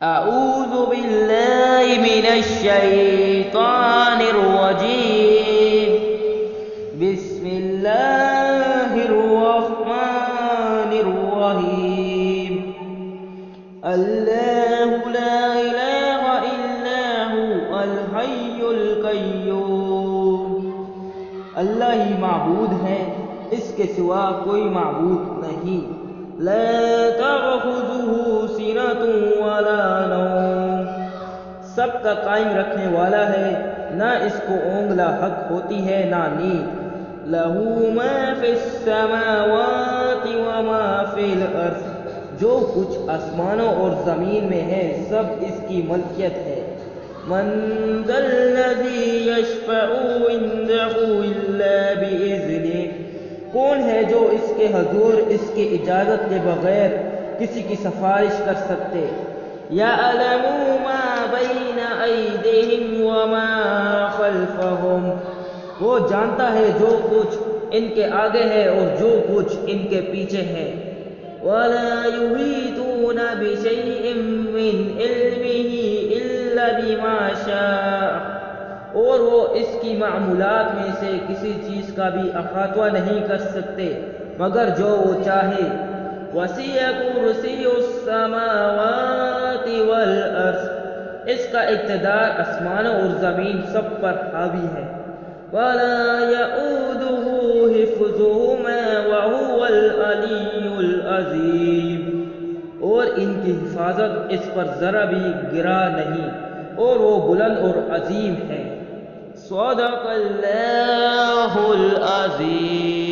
أعوذ بالله من الشيطان الرجيم. بسم الله الرحمن الرحيم. الله لا إله إلا هو الحي القيوم. اللہ ہی معبود ہے، اس کے سوا کوئی معبود نہیں. لا تأخذه سنة ولا نوم. سب کا قائم رکھنے والا ہے، نہ اس کو اونگ لاحق ہوتی ہے نہ نیند. لہ ما فی السماوات وما فی الارض. جو کچھ آسمانوں اور زمین میں ہے سب اس کی ملکیت ہے. من ذا الذی یشفع عنده الا بإذنہ. کون ہے جو اس کے حضور اس کی اجازت کے بغیر کسی کی سفارش کر سکتے؟ یعلم ما بین ایدیہم وما خلفہم. وہ جانتا ہے جو کچھ ان کے آگے ہے اور جو کچھ ان کے پیچھے ہے. ولا یحیطون بشیء من علمہ الا بما شاء. اور وہ اس کی معمولات میں سے کسی چیز کا بھی احاطہ نہیں کر سکتے مگر جو وہ چاہے. وسع کرسی السماوات والارض. اس کا اقتدار آسمانوں اور زمین سب پر حاوی ہے. ولا یؤوده حفظهما وهو العلی العظیم. اور ان کی حفاظت اس پر ذرا بھی گرا نہیں اور وہ بلند اور عظیم ہے. صدق اللہ العظیم.